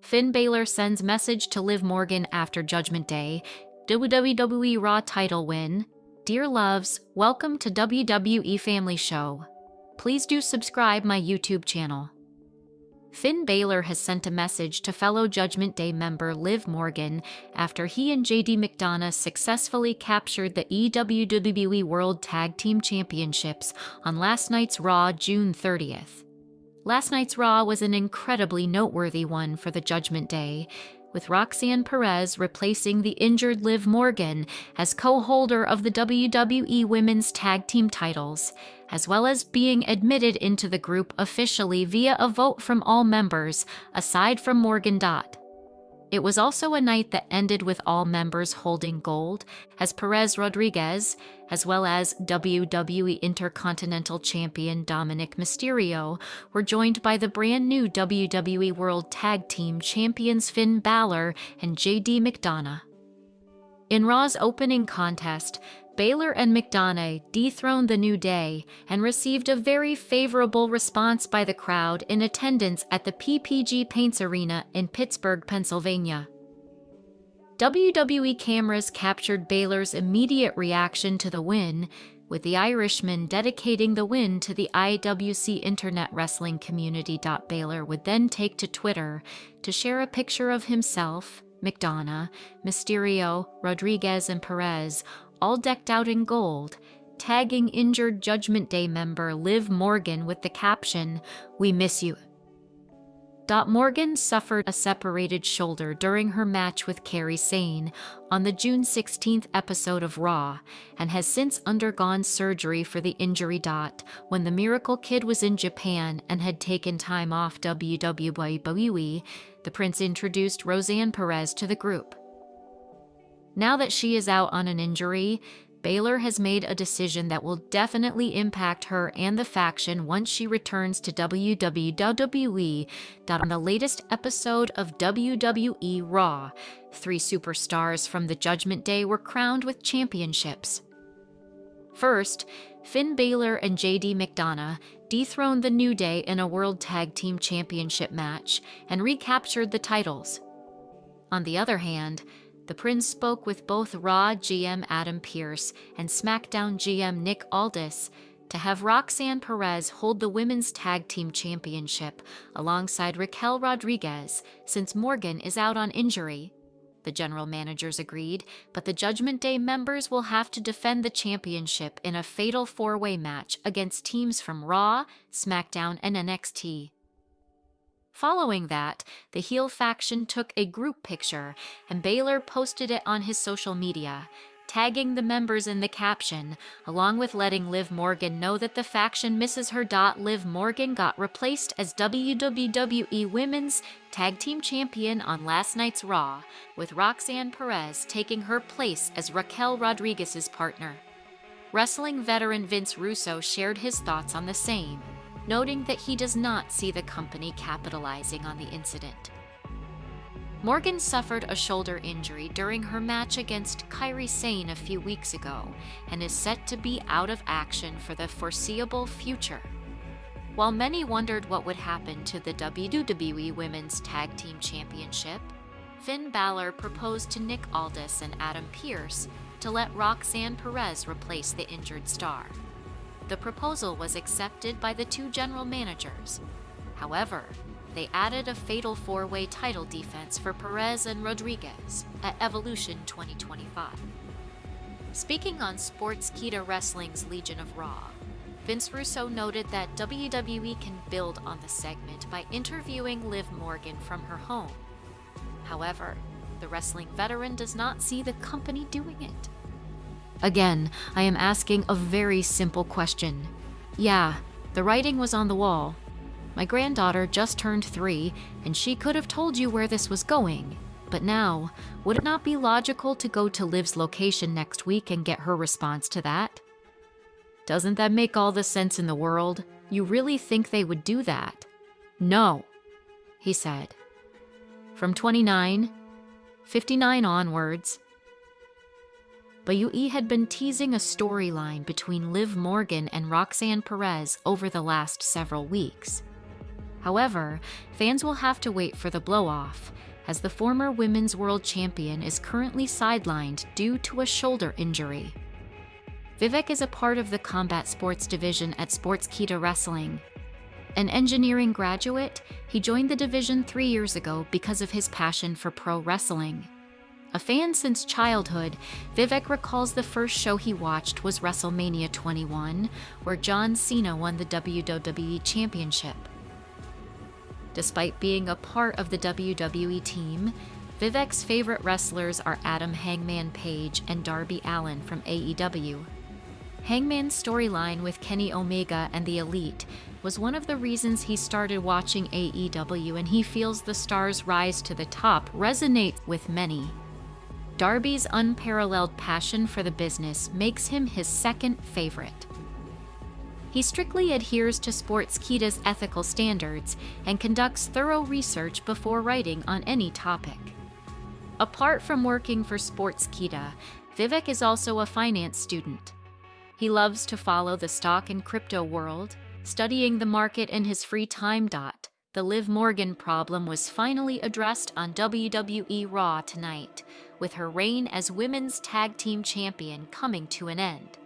Finn Balor sends message to Liv Morgan after Judgment Day. WWE Raw title win. Dear loves, welcome to WWE Family Show. Please do subscribe my YouTube channel. Finn Balor has sent a message to fellow Judgment Day member Liv Morgan after he and JD McDonough successfully captured the WWE World Tag Team Championships on last night's Raw, June 30th. Last night's Raw was an incredibly noteworthy one for the Judgment Day, with Roxanne Perez replacing the injured Liv Morgan as co-holder of the WWE Women's Tag Team titles, as well as being admitted into the group officially via a vote from all members, aside from Morgan. It was also a night that ended with all members holding gold, as Perez Rodriguez, as well as WWE Intercontinental Champion Dominic Mysterio, were joined by the brand new WWE World Tag Team Champions Finn Balor and JD McDonough. In Raw's opening contest, Balor and McDonough dethroned the New Day and received a very favorable response by the crowd in attendance at the PPG Paints Arena in Pittsburgh, Pennsylvania. WWE cameras captured Balor's immediate reaction to the win, with the Irishman dedicating the win to the IWC Internet Wrestling community. Balor would then take to Twitter to share a picture of himself, McDonough, Mysterio, Rodriguez, and Perez, all decked out in gold, tagging injured Judgment Day member Liv Morgan with the caption, "We miss you." Morgan suffered a separated shoulder during her match with Kairi Sane on the June 16th episode of Raw, and has since undergone surgery for the injury. When the Miracle Kid was in Japan and had taken time off WWE, the Prince introduced Roxanne Perez to the group. Now that she is out on an injury, Balor has made a decision that will definitely impact her and the faction once she returns to WWE. On the latest episode of WWE Raw, 3 superstars from the Judgment Day were crowned with championships. First, Finn Balor and JD McDonough dethroned the New Day in a World Tag Team Championship match and recaptured the titles. On the other hand, the Prince spoke with both Raw GM Adam Pearce and SmackDown GM Nick Aldis to have Roxanne Perez hold the Women's Tag Team Championship alongside Raquel Rodriguez since Morgan is out on injury. The general managers agreed, but the Judgment Day members will have to defend the championship in a fatal 4-way match against teams from Raw, SmackDown, and NXT. Following that, the heel faction took a group picture, and Balor posted it on his social media, tagging the members in the caption, along with letting Liv Morgan know that the faction misses her. Liv Morgan got replaced as WWE Women's Tag Team Champion on last night's Raw, with Roxanne Perez taking her place as Raquel Rodriguez's partner. Wrestling veteran Vince Russo shared his thoughts on the same, noting that he does not see the company capitalizing on the incident. Morgan suffered a shoulder injury during her match against Kairi Sane a few weeks ago and is set to be out of action for the foreseeable future. While many wondered what would happen to the WWE Women's Tag Team Championship, Finn Balor proposed to Nick Aldis and Adam Pearce to let Roxanne Perez replace the injured star. The proposal was accepted by the 2 general managers. However, they added a fatal 4-way title defense for Perez and Rodriguez at Evolution 2025. Speaking on Sportskeeda Wrestling's Legion of Raw, Vince Russo noted that WWE can build on the segment by interviewing Liv Morgan from her home. However, the wrestling veteran does not see the company doing it. Again, I am asking a very simple question. Yeah, the writing was on the wall. My granddaughter just turned 3, and she could have told you where this was going. But now, would it not be logical to go to Liv's location next week and get her response to that? Doesn't that make all the sense in the world? You really think they would do that? No, he said. From 29, 59 onwards, WWE had been teasing a storyline between Liv Morgan and Roxanne Perez over the last several weeks. However, fans will have to wait for the blow-off, as the former women's world champion is currently sidelined due to a shoulder injury. Vivek is a part of the combat sports division at Sportskeeda Wrestling. An engineering graduate, he joined the division 3 years ago because of his passion for pro wrestling. A fan since childhood, Vivek recalls the first show he watched was WrestleMania 21, where John Cena won the WWE Championship. Despite being a part of the WWE team, Vivek's favorite wrestlers are Adam Hangman Page and Darby Allin from AEW. Hangman's storyline with Kenny Omega and the Elite was one of the reasons he started watching AEW, and he feels the stars' rise to the top resonates with many. Darby's unparalleled passion for the business makes him his second favorite. He strictly adheres to Sportskeeda's ethical standards and conducts thorough research before writing on any topic. Apart from working for Sportskeeda, Vivek is also a finance student. He loves to follow the stock and crypto world, studying the market in his free time. The Liv Morgan problem was finally addressed on WWE Raw tonight, with her reign as Women's Tag Team Champion coming to an end.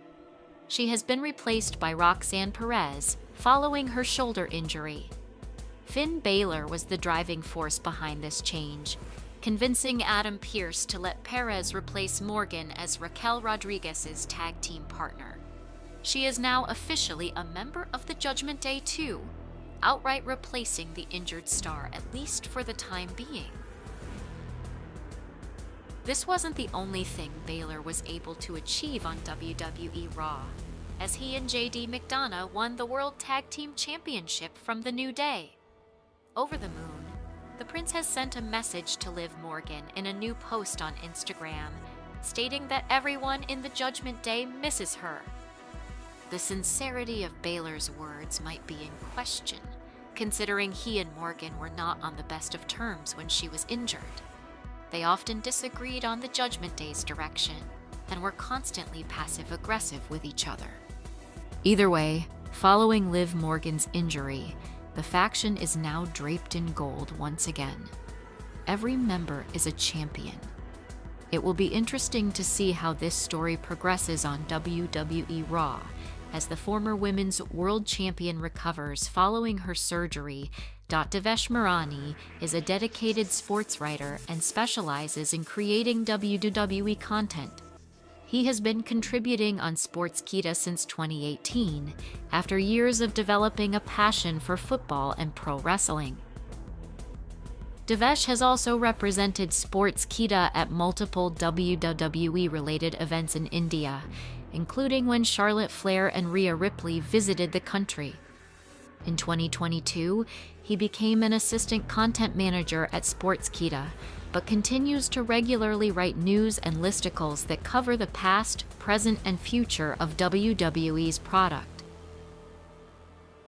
She has been replaced by Roxanne Perez following her shoulder injury. Finn Balor was the driving force behind this change, convincing Adam Pearce to let Perez replace Morgan as Raquel Rodriguez's tag team partner. She is now officially a member of the Judgment Day too, outright replacing the injured star, at least for the time being. This wasn't the only thing Balor was able to achieve on WWE Raw, as he and JD McDonough won the World Tag Team Championship from the New Day. Over the moon, the Prince has sent a message to Liv Morgan in a new post on Instagram, stating that everyone in the Judgment Day misses her. The sincerity of Balor's words might be in question, considering he and Morgan were not on the best of terms when she was injured. They often disagreed on the Judgment Day's direction and were constantly passive-aggressive with each other. Either way, following Liv Morgan's injury, the faction is now draped in gold once again. Every member is a champion. It will be interesting to see how this story progresses on WWE Raw, as the former women's world champion recovers following her surgery. Devesh Marani is a dedicated sports writer and specializes in creating WWE content. He has been contributing on Sportskeeda since 2018, after years of developing a passion for football and pro wrestling. Devesh has also represented Sportskeeda at multiple WWE-related events in India, including when Charlotte Flair and Rhea Ripley visited the country. In 2022, he became an assistant content manager at Sportskeeda, but continues to regularly write news and listicles that cover the past, present, and future of WWE's product.